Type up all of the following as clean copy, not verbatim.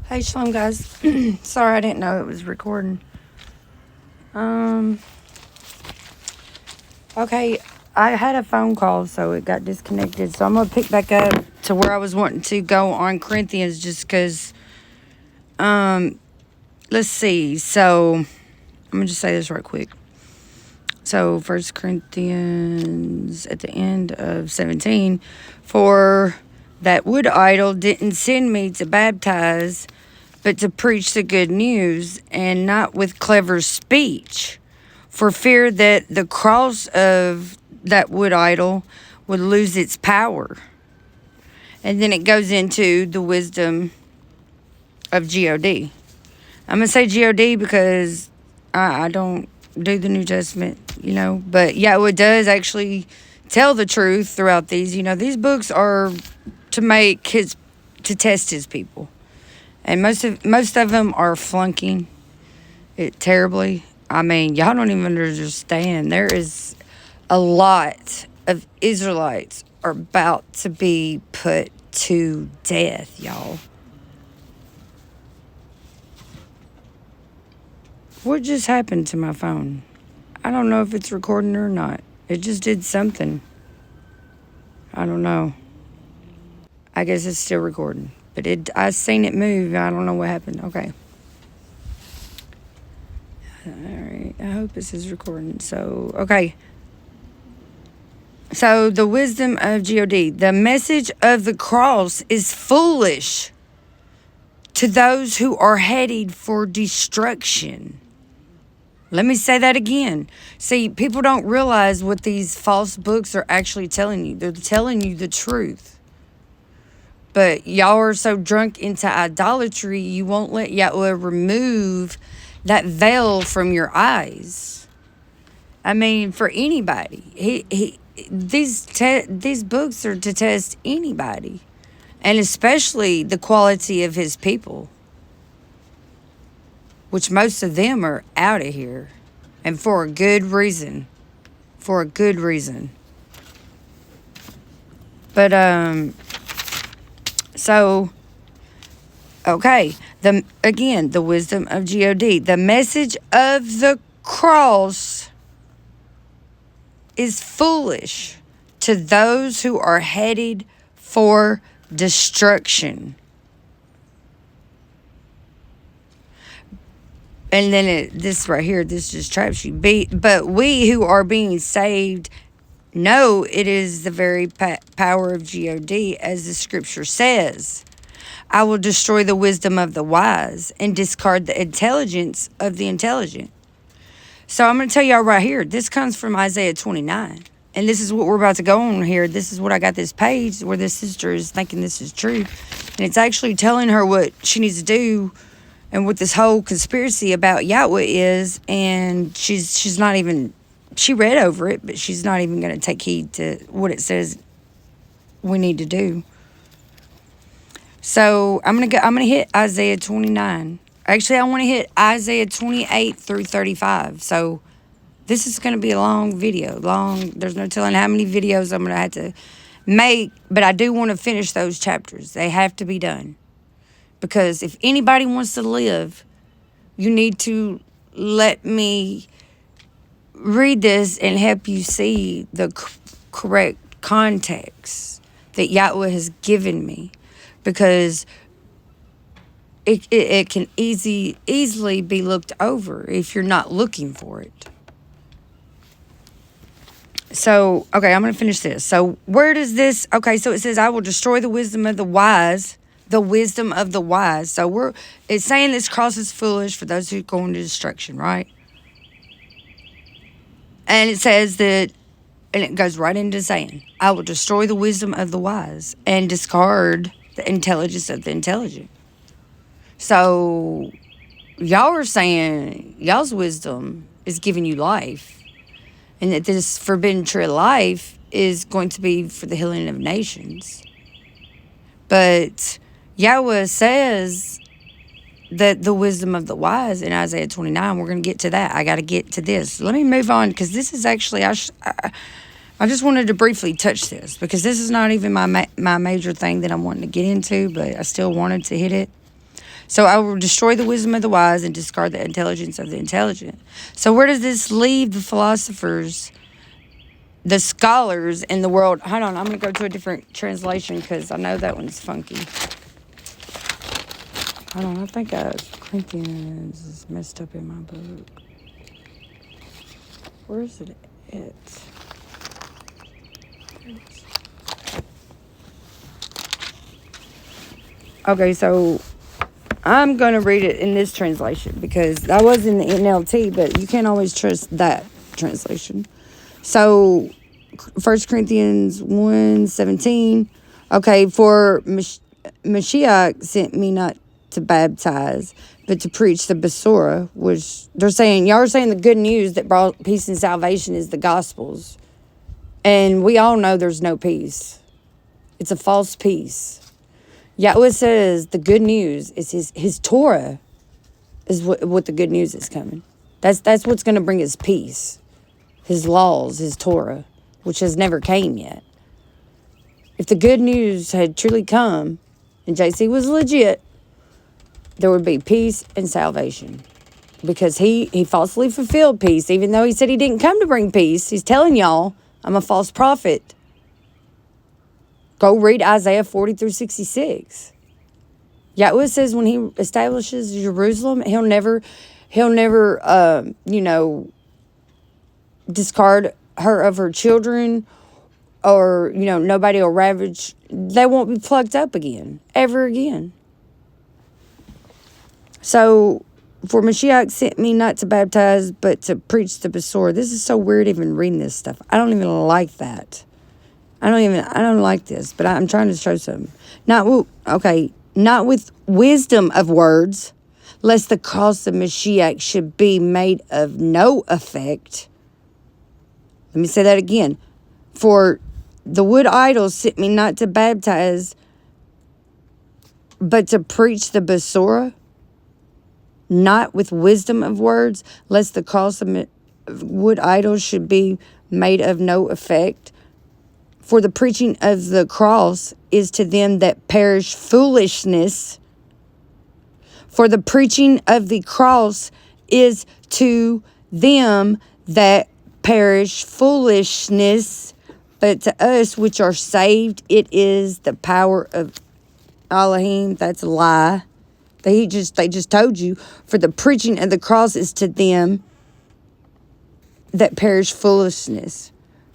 Hey, Shalom, guys. Sorry, I didn't know it was recording. Okay, I had a phone call, so it got disconnected. So I'm gonna pick back up to where I was wanting to go on Corinthians, just because. Let's see. So I'm gonna just say this right quick. So 1 Corinthians at the end of 17, for that wood idol didn't send me to baptize, but to preach the good news, and not with clever speech, for fear that the cross of that wood idol would lose its power. And then it goes into the wisdom of God. I'm going to say God because I don't do the New Testament, But yeah, it does actually tell the truth throughout these. These books are to test his people. And most of them are flunking it terribly. I mean, y'all don't even understand. There is a lot of Israelites are about to be put to death, y'all. What just happened to my phone? I don't know if it's recording or not. It just did something. I don't know. I guess it's still recording. But I seen it move. I don't know what happened. Okay. Alright. I hope this is recording. So, okay. So, the wisdom of God. The message of the cross is foolish to those who are headed for destruction. Let me say that again. See, people don't realize what these false books are actually telling you. They're telling you the truth. But y'all are so drunk into idolatry, you won't let Yahweh remove that veil from your eyes. I mean, for anybody. These books are to test anybody. And especially the quality of his people. Which most of them are out of here. And for a good reason. For a good reason. But, so, okay. The wisdom of God. The message of the cross is foolish to those who are headed for destruction. And then this right here, this just traps you. But we who are being saved know it is the very power of God, as the scripture says. I will destroy the wisdom of the wise and discard the intelligence of the intelligent. So I'm going to tell y'all right here, this comes from Isaiah 29. And this is what we're about to go on here. This is what I got this page where this sister is thinking this is true. And it's actually telling her what she needs to do and what this whole conspiracy about Yahweh is. And she's not even, she read over it, but she's not even going to take heed to what it says we need to do. So I'm gonna hit Isaiah 29. Actually, I want to hit Isaiah 28 through 35. So this is gonna be a long video. There's no telling how many videos I'm gonna have to make, but I do want to finish those chapters. They have to be done. Because if anybody wants to live, you need to let me read this and help you see the correct context that Yahweh has given me. Because it can easily be looked over if you're not looking for it. So, okay, I'm going to finish this. So, where does this... Okay, so it says, I will destroy the wisdom of the wise. The wisdom of the wise. So, it's saying this cross is foolish for those who go into destruction, right? And it says that... And it goes right into saying, I will destroy the wisdom of the wise and discard the intelligence of the intelligent. So, y'all are saying y'all's wisdom is giving you life. And that this forbidden tree of life is going to be for the healing of nations. But Yahweh says that the wisdom of the wise in Isaiah 29, we're going to get to that. I got to get to this. Let me move on, because this is actually... I just wanted to briefly touch this, because this is not even my major thing that I'm wanting to get into, but I still wanted to hit it. So I will destroy the wisdom of the wise and discard the intelligence of the intelligent. So where does this leave the philosophers, the scholars in the world? Hold on, I'm going to go to a different translation because I know that one's funky. Hold on, I think Corinthians is messed up in my book. Where is it at? Okay, so I'm going to read it in this translation because that was in the NLT, but you can't always trust that translation. So 1 Corinthians 1:17. Okay, for Mashiach sent me not to baptize, but to preach the Besorah, which they're saying, y'all are saying the good news that brought peace and salvation is the Gospels. And we all know there's no peace. It's a false peace. Yahweh says the good news is his Torah is what the good news is coming. That's what's going to bring us peace. His laws, his Torah, which has never came yet. If the good news had truly come and JC was legit, there would be peace and salvation. Because he falsely fulfilled peace, even though he said he didn't come to bring peace. He's telling y'all, I'm a false prophet. Go read Isaiah 40-66. Yahweh says when he establishes Jerusalem, he'll never, discard her of her children, or, nobody will ravage. They won't be plucked up again, ever again. So, for Mashiach sent me not to baptize, but to preach the Besorah. This is so weird even reading this stuff. I don't even like that. I don't like this, but I'm trying to show something. Not with wisdom of words, lest the cross of Mashiach should be made of no effect. Let me say that again. For the wood idols sent me not to baptize, but to preach the Besorah, not with wisdom of words, lest the cross of wood idols should be made of no effect. For the preaching of the cross is to them that perish foolishness. For the preaching of the cross is to them that perish foolishness. But to us which are saved, it is the power of Elohim. That's a lie. They just told you. For the preaching of the cross is to them that perish foolishness.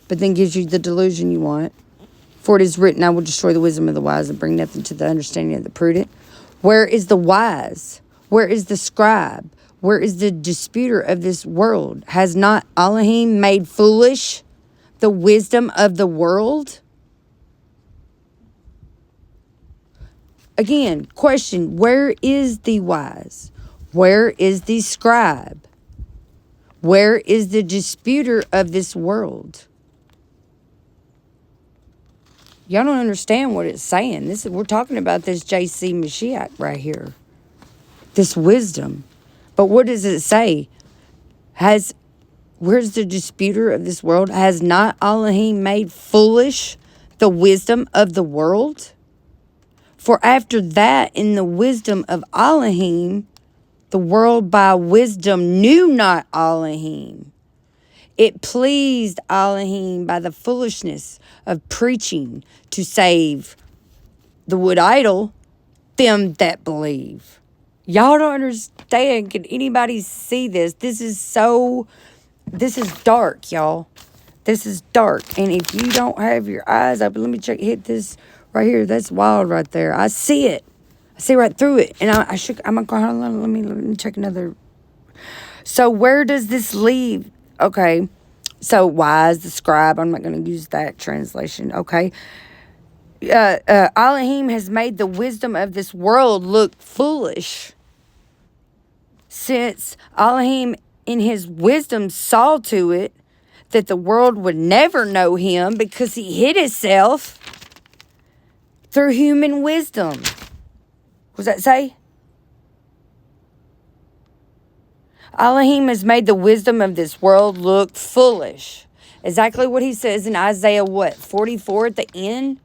But then gives you the delusion you want. For it is written, I will destroy the wisdom of the wise and bring nothing to the understanding of the prudent. Where is the wise? Where is the scribe? Where is the disputer of this world? Has not Elohim made foolish the wisdom of the world? Again, question, where is the wise? Where is the scribe? Where is the disputer of this world? Y'all don't understand what it's saying. We're talking about this JC Mashiach right here. This wisdom. But what does it say? Where's the disputer of this world? Has not Elohim made foolish the wisdom of the world? For after that, in the wisdom of Elohim, the world by wisdom knew not Elohim. It pleased Elohim by the foolishness of preaching to save the wood idol, them that believe. Y'all don't understand. Can anybody see this? This is dark, y'all. This is dark. And if you don't have your eyes open, let me hit this right here. That's wild right there. I see it. I see right through it. And I'm going to go, let me check another. So where does this leave? Okay. So wise, the scribe. I'm not going to use that translation. Okay. Elohim has made the wisdom of this world look foolish. Since Elohim in his wisdom saw to it that the world would never know him because he hid himself through human wisdom. What does that say? Elohim has made the wisdom of this world look foolish. Exactly what he says in Isaiah 44 at the end?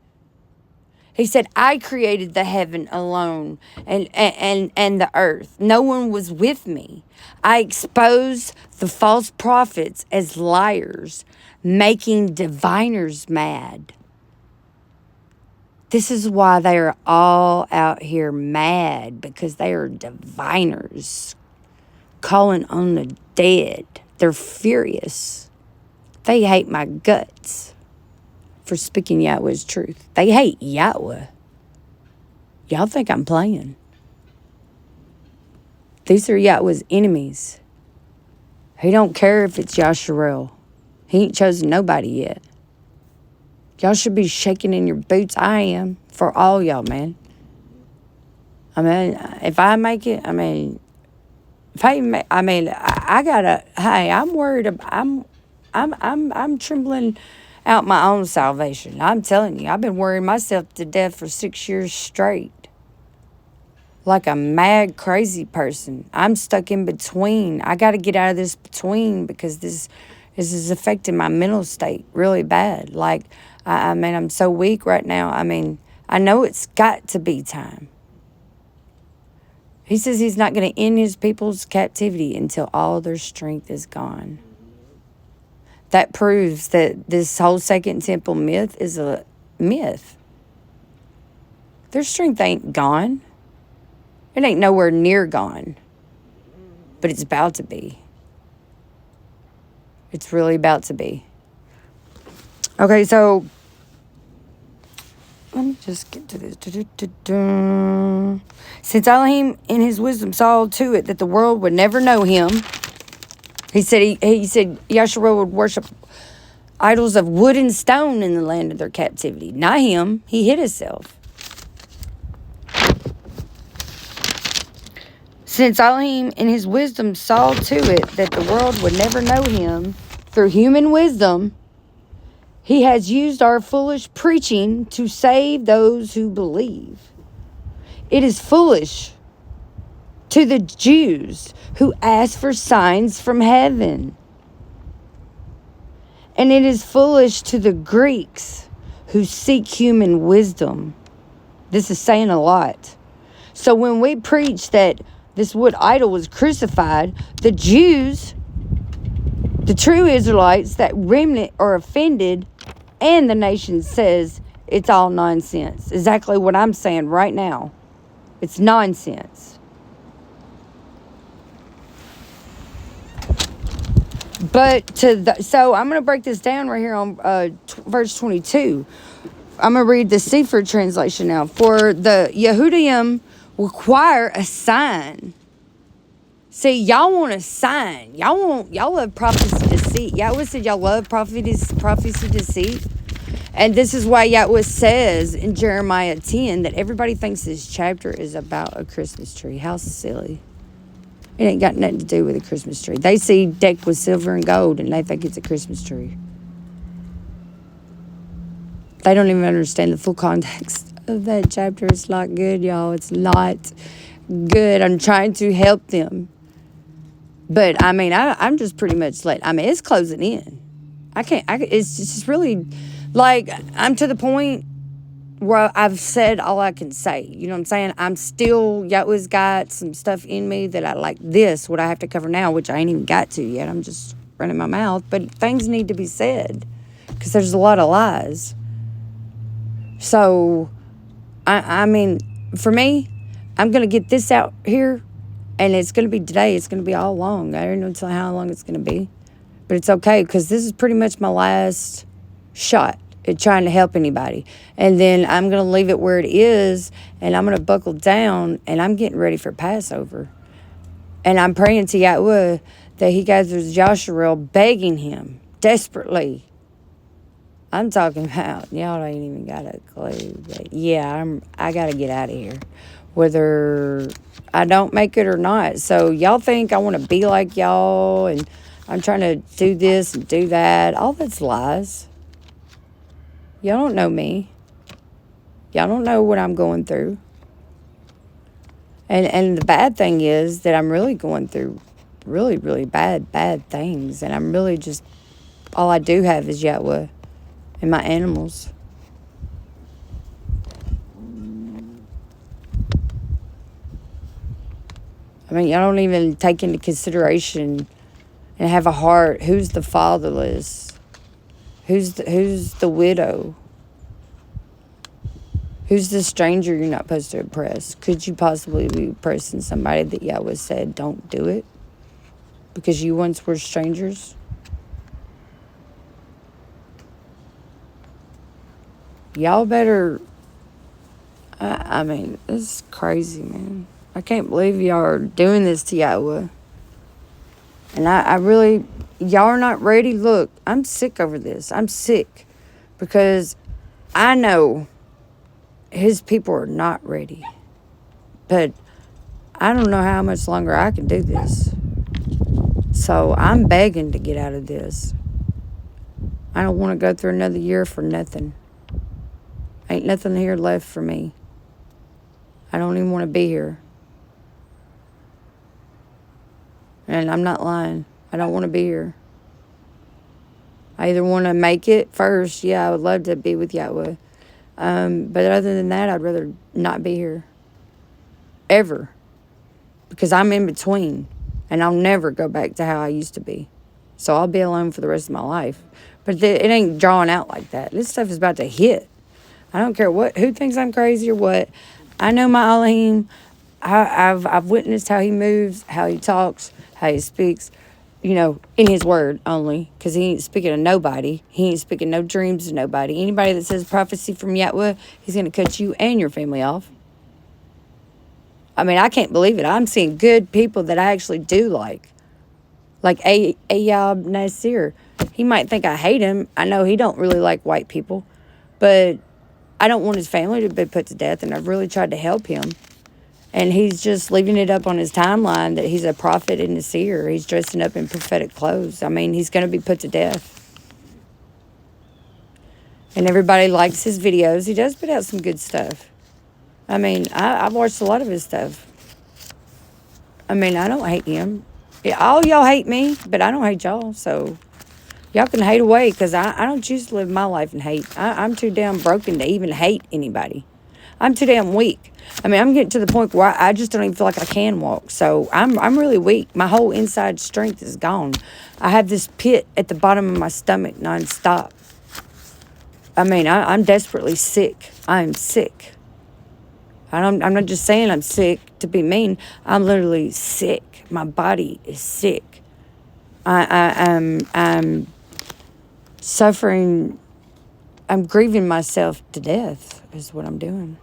He said, I created the heaven alone and the earth. No one was with me. I exposed the false prophets as liars, making diviners mad. This is why they are all out here mad, because they are diviners, calling on the dead. They're furious. They hate my guts for speaking Yahweh's truth. They hate Yahweh. Y'all think I'm playing. These are Yahweh's enemies. He don't care if it's Yasharel. He ain't chosen nobody yet. Y'all should be shaking in your boots. I am. For all y'all, man. I mean, if I make it, I gotta, hey, I'm worried, I'm trembling out my own salvation. I'm telling you, I've been worrying myself to death for 6 years straight. Like a mad, crazy person. I'm stuck in between. I got to get out of this between, because this is affecting my mental state really bad. Like, I'm so weak right now. I know it's got to be time. He says he's not going to end his people's captivity until all their strength is gone. That proves that this whole Second Temple myth is a myth. Their strength ain't gone. It ain't nowhere near gone. But it's about to be. It's really about to be. Okay, so let me just get to this. Since Elohim in his wisdom saw to it that the world would never know him, he said Yahshua would worship idols of wood and stone in the land of their captivity. Not him. He hid himself. Since Elohim in his wisdom saw to it that the world would never know him through human wisdom, he has used our foolish preaching to save those who believe. It is foolish to the Jews who ask for signs from heaven. And it is foolish to the Greeks who seek human wisdom. This is saying a lot. So when we preach that this wood idol was crucified, the Jews, the true Israelites, that remnant, are offended, and the nation says it's all nonsense. Exactly what I'm saying right now. It's nonsense. But so I'm going to break this down right here on verse 22. I'm going to read the Sefer translation now. For the Yehudim require a sign. See, y'all want a sign. Y'all love prophecy deceit. Yahweh said y'all love prophecy deceit. And this is why Yahweh says in Jeremiah 10 that everybody thinks this chapter is about a Christmas tree. How silly. It ain't got nothing to do with a Christmas tree. They see decked with silver and gold and they think it's a Christmas tree. They don't even understand the full context of that chapter. It's not good, y'all. It's not good. I'm trying to help them. But, I'm just pretty much it's closing in. It's just really, I'm to the point where I've said all I can say. You know what I'm saying? I'm still, Yahweh's got some stuff in me that I like this, what I have to cover now, which I ain't even got to yet. I'm just running my mouth. But things need to be said because there's a lot of lies. So, for me, I'm going to get this out here, and it's going to be today. It's going to be all long. I don't know how long it's going to be. But it's okay because this is pretty much my last shot at trying to help anybody. And then I'm going to leave it where it is, and I'm going to buckle down, and I'm getting ready for Passover. And I'm praying to Yahweh that he gathers Yasharel, begging him desperately. I'm talking about, y'all ain't even got a clue. But yeah, I got to get out of here, whether I don't make it or not. So y'all think I want to be like y'all, and I'm trying to do this and do that. All that's lies. Y'all don't know me. Y'all don't know what I'm going through. And the bad thing is that I'm really going through really, really bad things. And I'm really just, all I do have is Yahweh and my animals. I mean, y'all don't even take into consideration and have a heart. Who's the fatherless? Who's the widow? Who's the stranger you're not supposed to oppress? Could you possibly be oppressing somebody that Yahweh said don't do it? Because you once were strangers? Y'all better... I mean, this is crazy, man. I can't believe y'all are doing this to Yahweh. And I really... Y'all are not ready. Look, I'm sick over this. I'm sick. Because I know... his people are not ready. But I don't know how much longer I can do this. So I'm begging to get out of this. I don't want to go through another year for nothing. Ain't nothing here left for me. I don't even want to be here. And I'm not lying. I don't want to be here. I either want to make it first. Yeah, I would love to be with Yahweh. But other than that, I'd rather not be here. Ever. Because I'm in between. And I'll never go back to how I used to be. So I'll be alone for the rest of my life. But it ain't drawn out like that. This stuff is about to hit. I don't care who thinks I'm crazy or what. I know my Elohim. I've witnessed how he moves, how he talks, how he speaks. You know, in his word only, because he ain't speaking to nobody. He ain't speaking no dreams to nobody. Anybody that says prophecy from Yahweh, he's going to cut you and your family off. I mean, I can't believe it. I'm seeing good people that I actually do like. Like Ayab Nasir. He might think I hate him. I know he don't really like white people. But I don't want his family to be put to death, and I've really tried to help him. And he's just leaving it up on his timeline that he's a prophet and a seer. He's dressing up in prophetic clothes. I mean, he's going to be put to death. And everybody likes his videos. He does put out some good stuff. I mean, I've watched a lot of his stuff. I mean, I don't hate him. Yeah, all y'all hate me, but I don't hate y'all. So y'all can hate away, because I don't choose to live my life in hate. I'm too damn broken to even hate anybody. I'm too damn weak. I mean, I'm getting to the point where I just don't even feel like I can walk. So I'm really weak. My whole inside strength is gone. I have this pit at the bottom of my stomach nonstop. I mean, I'm desperately sick. I'm sick. I'm not just saying I'm sick to be mean. I'm literally sick. My body is sick. I'm suffering. I'm grieving myself to death is what I'm doing.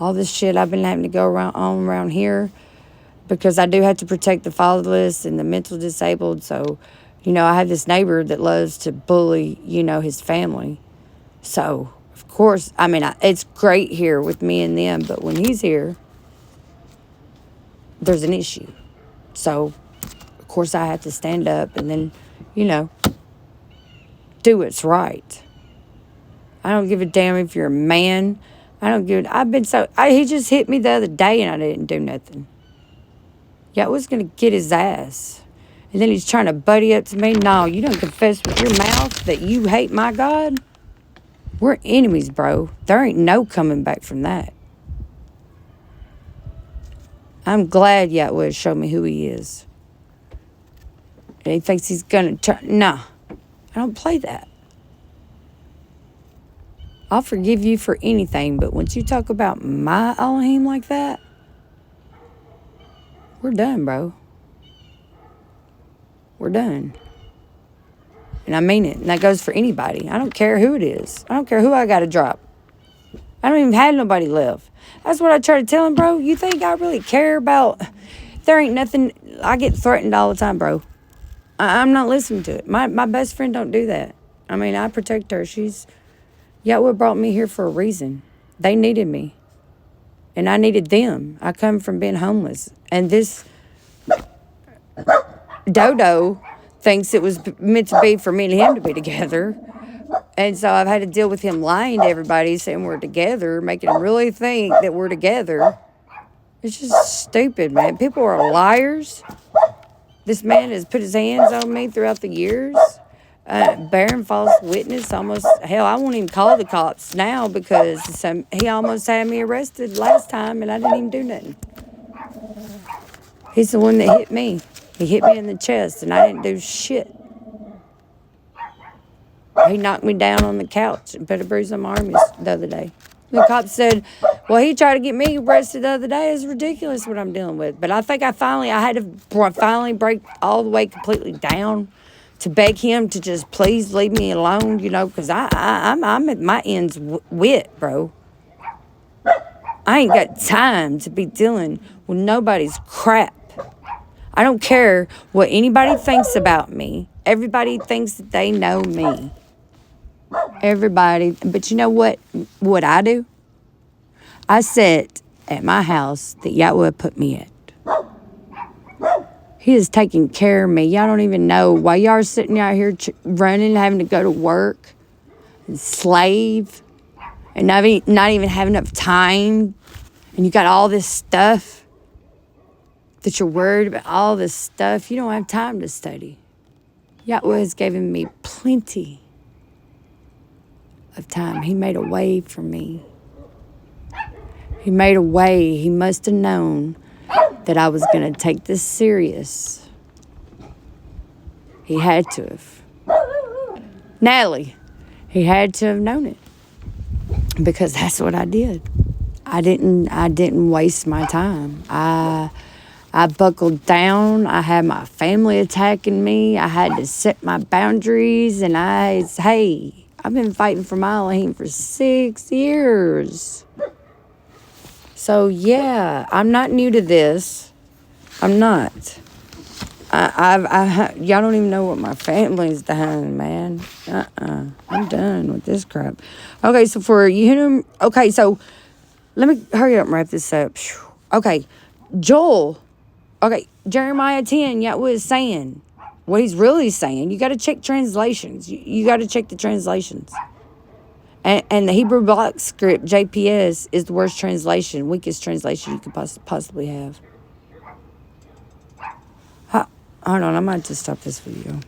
All this shit I've been having to go around here, because I do have to protect the fatherless and the mental disabled. So, you know, I have this neighbor that loves to bully, you know, his family. So, of course, I mean, it's great here with me and them, but when he's here, there's an issue. So, of course, I have to stand up and then, you know, do what's right. I don't give a damn if you're a man. I don't give he just hit me the other day and I didn't do nothing. Yeah, I was going to get his ass. And then he's trying to buddy up to me. No, you don't confess with your mouth that you hate my God. We're enemies, bro. There ain't no coming back from that. I'm glad Yahweh showed me who he is. And he thinks he's going to turn. No, I don't play that. I'll forgive you for anything, but once you talk about my Elohim like that, we're done, bro. We're done. And I mean it. And that goes for anybody. I don't care who it is. I don't care who I got to drop. I don't even have nobody left. That's what I try to tell him, bro. You think I really care about... There ain't nothing... I get threatened all the time, bro. I'm not listening to it. My best friend don't do that. I mean, I protect her. Yahweh brought me here for a reason. They needed me. And I needed them. I come from being homeless. And this Dodo thinks it was meant to be for me and him to be together. And so I've had to deal with him lying to everybody, saying we're together, making them really think that we're together. It's just stupid, man. People are liars. This man has put his hands on me throughout the years. bearing false witness. Almost, hell, I won't even call the cops now because he almost had me arrested last time and I didn't even do nothing. He's the one that hit me. He hit me in the chest and I didn't do shit. He knocked me down on the couch and put a bruise on my arm the other day. The cop said, well, he tried to get me arrested the other day. It's ridiculous what I'm dealing with. But I think I had to finally break all the way completely down to beg him to just please leave me alone, because I'm at my ends wit, bro. I ain't got time to be dealing with nobody's crap. I don't care what anybody thinks about me. Everybody thinks that they know me. Everybody. But you know what I do? I sit at my house that Yahweh put me at. He is taking care of me. Y'all don't even know why y'all are sitting out here running, having to go to work and slave and not even having enough time. And you got all this stuff that you're worried about, all this stuff. You don't have time to study. Yahweh has given me plenty of time. He made a way for me. He made a way. He must have known that I was going to take this serious. He had to have. Natalie, he had to have known it. Because that's what I did. I didn't waste my time. I buckled down. I had my family attacking me. I had to set my boundaries. And I've been fighting for my Elohim for 6 years. So, yeah, I'm not new to this. I'm not. Y'all don't even know what my family's done, man. I'm done with this crap. Okay, so so let me hurry up and wrap this up. Okay, Joel. Okay, Jeremiah 10, Yahweh is saying what he's really saying. You got to check translations. You got to check the translations. And the Hebrew block script, JPS, is the worst translation, weakest translation you could possibly have. Hold on, I might just stop this video.